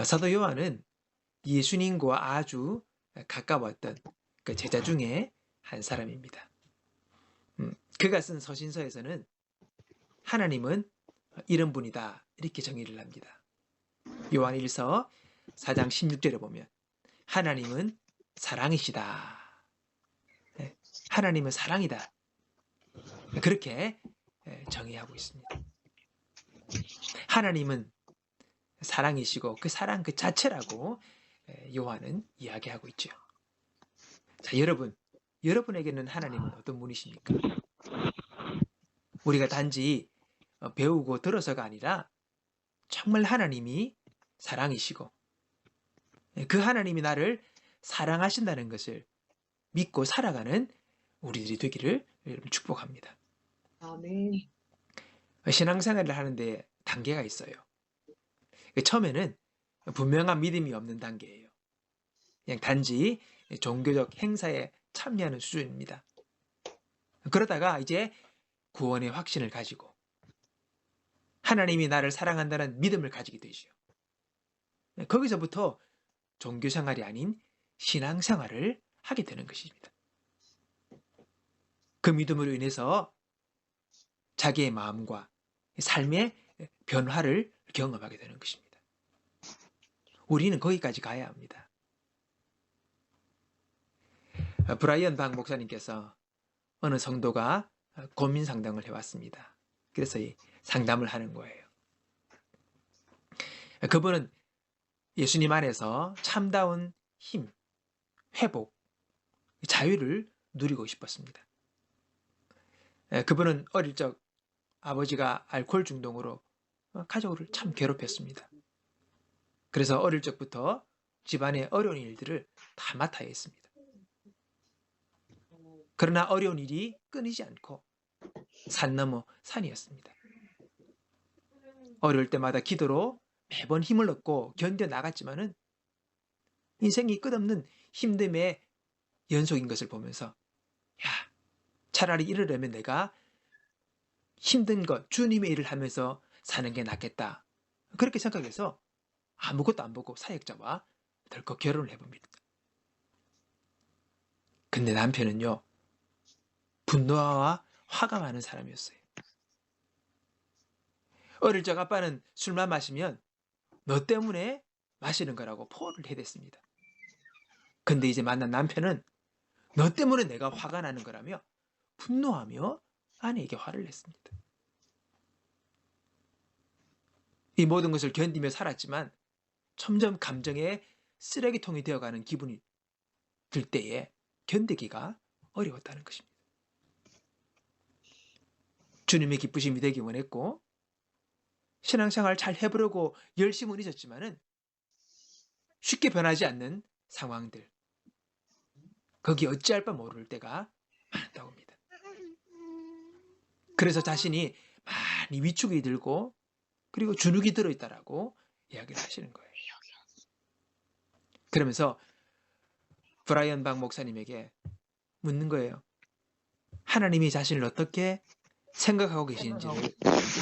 사도 요한은 예수님과 아주 가까웠던 그 제자 중에 한 사람입니다. 그가 쓴 서신서에서는 하나님은 이런 분이다 이렇게 정의를 합니다. 요한 1서 4장 16절에 보면 하나님은 사랑이시다. 네, 하나님은 사랑이다. 그렇게 정의하고 있습니다. 하나님은 사랑이시고 그 사랑 그 자체라고 요한은 이야기하고 있죠. 자, 여러분에게는 하나님은 어떤 분이십니까? 우리가 단지 배우고 들어서가 아니라 정말 하나님이 사랑이시고 그 하나님이 나를 사랑하신다는 것을 믿고 살아가는 우리들이 되기를 여러분 축복합니다. 아멘. 신앙생활을 하는데 단계가 있어요. 처음에는 분명한 믿음이 없는 단계예요. 그냥 단지 종교적 행사에 참여하는 수준입니다. 그러다가 이제 구원의 확신을 가지고 하나님이 나를 사랑한다는 믿음을 가지게 되죠. 거기서부터 종교생활이 아닌 신앙생활을 하게 되는 것입니다. 그 믿음으로 인해서 자기의 마음과 삶의 변화를 경험하게 되는 것입니다. 우리는 거기까지 가야 합니다. 브라이언 박 목사님께서 어느 성도가 고민 상담을 해왔습니다. 그래서 이 상담을 하는 거예요. 그분은 예수님 안에서 참다운 힘, 회복, 자유를 누리고 싶었습니다. 그분은 어릴 적 아버지가 알코올 중독으로 가족을 참 괴롭혔습니다. 그래서 어릴 적부터 집안의 어려운 일들을 다 맡아야 했습니다. 그러나 어려운 일이 끊이지 않고 산 넘어 산이었습니다. 어려울 때마다 기도로 매번 힘을 얻고 견뎌나갔지만은 인생이 끝없는 힘듦의 연속인 것을 보면서 야, 차라리 이러려면 내가 힘든 것, 주님의 일을 하면서 사는 게 낫겠다. 그렇게 생각해서 아무것도 안 보고 사역자와 덜컥 결혼을 해봅니다. 근데 남편은요, 분노와 화가 많은 사람이었어요. 어릴 적 아빠는 술만 마시면 너 때문에 마시는 거라고 포를 해댔습니다. 근데 이제 만난 남편은 너 때문에 내가 화가 나는 거라며 분노하며 아내에게 화를 냈습니다. 이 모든 것을 견디며 살았지만 점점 감정의 쓰레기통이 되어가는 기분이 들 때에 견디기가 어려웠다는 것입니다. 주님의 기쁘심이 되기 원했고 신앙생활 잘 해보려고 열심은 잊었지만은 쉽게 변하지 않는 상황들, 거기 어찌할 바 모를 때가 많다고 합니다. 그래서 자신이 많이 위축이 들고 그리고 주눅이 들어있다라고 이야기를 하시는 거예요. 그러면서 브라이언 박 목사님에게 묻는 거예요. 하나님이 자신을 어떻게 생각하고 계시는지를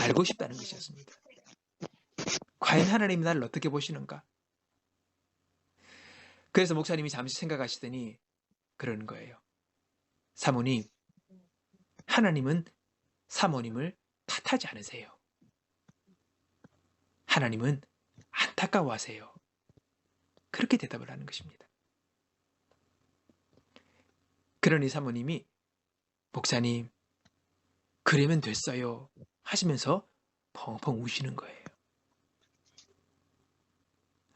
알고 싶다는 것이었습니다. 과연 하나님이 나를 어떻게 보시는가? 그래서 목사님이 잠시 생각하시더니 그러는 거예요. 사모님, 하나님은 사모님을 탓하지 않으세요. 하나님은 안타까워하세요. 그렇게 대답을 하는 것입니다. 그러니 사모님이 목사님, 그러면 됐어요 하시면서 펑펑 우시는 거예요.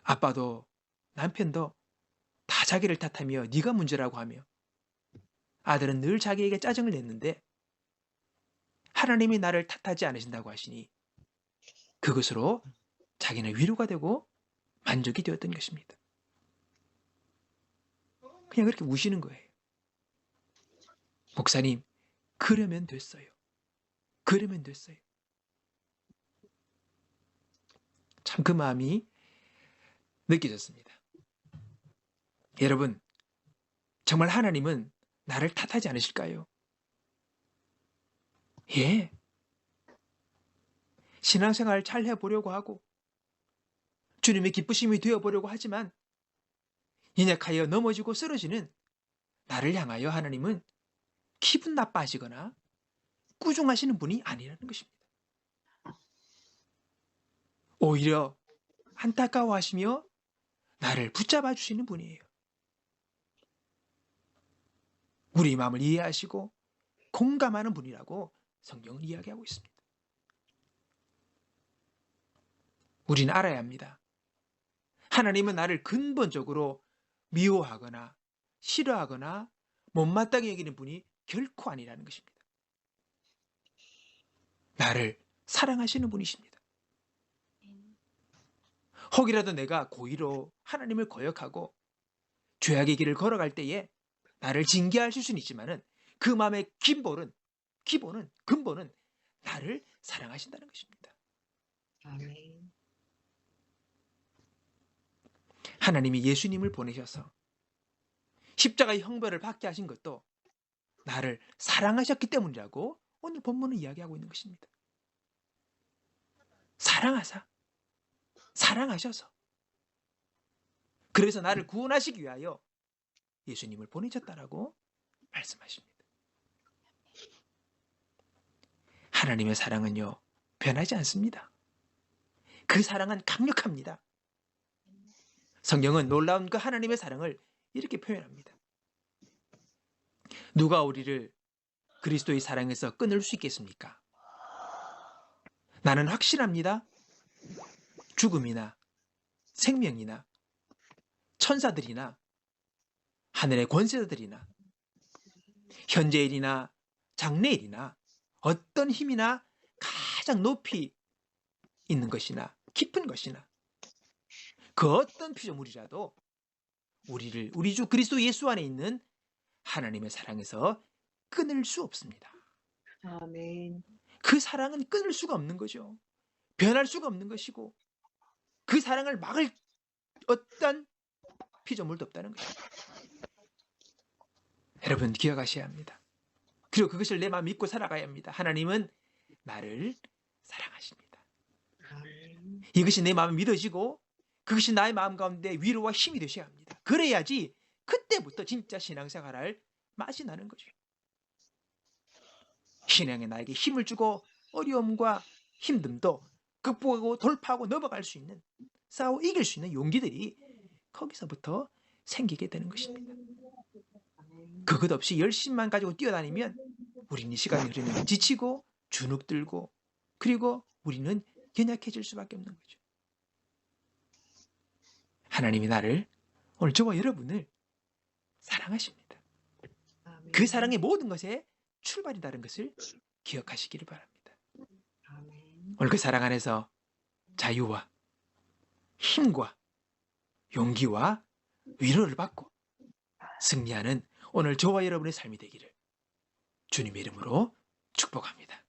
아빠도 남편도 다 자기를 탓하며 네가 문제라고 하며 아들은 늘 자기에게 짜증을 냈는데 하나님이 나를 탓하지 않으신다고 하시니 그것으로 자기는 위로가 되고 만족이 되었던 것입니다. 그냥 그렇게 우시는 거예요. 목사님, 그러면 됐어요. 그러면 됐어요. 참 그 마음이 느껴졌습니다. 여러분, 정말 하나님은 나를 탓하지 않으실까요? 예. 신앙생활 잘 해보려고 하고 주님의 기쁘심이 되어보려고 하지만 연약하여 넘어지고 쓰러지는 나를 향하여 하나님은 기분 나빠하시거나 꾸중하시는 분이 아니라는 것입니다. 오히려 안타까워하시며 나를 붙잡아 주시는 분이에요. 우리 마음을 이해하시고 공감하는 분이라고 성경은 이야기하고 있습니다. 우리는 알아야 합니다. 하나님은 나를 근본적으로 미워하거나 싫어하거나 못마땅히 여기는 분이 결코 아니라는 것입니다. 나를 사랑하시는 분이십니다. 혹이라도 내가 고의로 하나님을 거역하고 죄악의 길을 걸어갈 때에 나를 징계하실 수는 있지만은 그 마음의 근본은 나를 사랑하신다는 것입니다. 아멘. 하나님이 예수님을 보내셔서 십자가의 형벌을 받게 하신 것도 나를 사랑하셨기 때문이라고 오늘 본문은 이야기하고 있는 것입니다. 사랑하셔서 그래서 나를 구원하시기 위하여 예수님을 보내셨다라고 말씀하십니다. 하나님의 사랑은요, 변하지 않습니다. 그 사랑은 강력합니다. 성경은 놀라운 그 하나님의 사랑을 이렇게 표현합니다. 누가 우리를 그리스도의 사랑에서 끊을 수 있겠습니까? 나는 확신합니다. 죽음이나 생명이나 천사들이나 하늘의 권세자들이나 현재일이나 장래일이나 어떤 힘이나 가장 높이 있는 것이나 깊은 것이나 그 어떤 피조물이라도 우리 주 그리스도 예수 안에 있는 하나님의 사랑에서 끊을 수 없습니다. 아멘. 그 사랑은 끊을 수가 없는 거죠. 변할 수가 없는 것이고 그 사랑을 막을 어떤 피조물도 없다는 것입니다. 여러분 기억하셔야 합니다. 그리고 그것을 내 마음 믿고 살아가야 합니다. 하나님은 나를 사랑하십니다. 아멘. 이것이 내 마음에 믿어지고 그것이 나의 마음 가운데 위로와 힘이 되셔야 합니다. 그래야지 그때부터 진짜 신앙생활할 맛이 나는 거죠. 신앙에 나에게 힘을 주고 어려움과 힘듦도 극복하고 돌파하고 넘어갈 수 있는 싸워 이길 수 있는 용기들이 거기서부터 생기게 되는 것입니다. 그것 없이 열심만 가지고 뛰어다니면 우리는 시간이 흐르면 지치고 주눅들고 그리고 우리는 연약해질 수밖에 없는 거죠. 하나님이 나를 오늘 저와 여러분을 사랑하십니다. 아멘. 그 사랑의 모든 것에 출발이라는 것을 기억하시기를 바랍니다. 아멘. 오늘 그 사랑 안에서 자유와 힘과 용기와 위로를 받고 승리하는 오늘 저와 여러분의 삶이 되기를 주님의 이름으로 축복합니다.